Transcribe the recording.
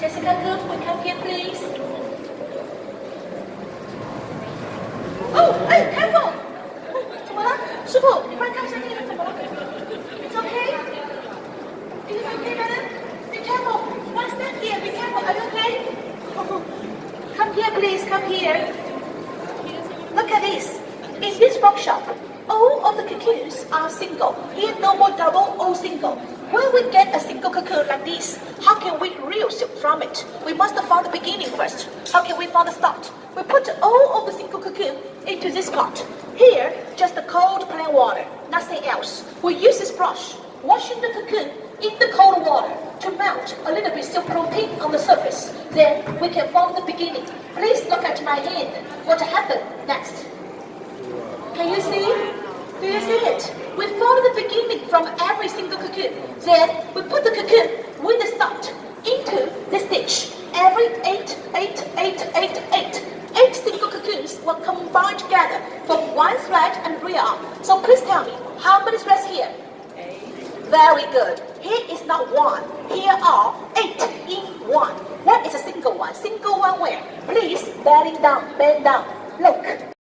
Jessica, good. We come here, please. Oh, hey, careful! 怎么了？师傅，你快看一下那个怎么了 ？It's okay? Is it okay, madam? Be careful. One step here. Be careful. Are you okay? Come here, please. Come here. Look at this. In this workshop, all of the cocoons are single. Here, no more double, all single. When we get a single cocoon like this, how can we real silk from it? We must find the beginning first. How can we find the start? We put all of the single cocoon into this pot. Here, just the cold plain water, nothing else. We use this brush, washing the cocoon in the cold water to melt a little bit silk protein on the surface. Then we can form the beginning. Please look at my hand. What happened next? Can you see? Do you see it? We follow the beginning from every single cocoon. Then we put the cocoon with the start into this dish. Every 8 single cocoons will combine together from one thread and reel up. So please tell me, how many threads here? 8. Very good. Here is not one. Here are 8 in one. What is a single one? Single one where? Please bend down, bend down. Look.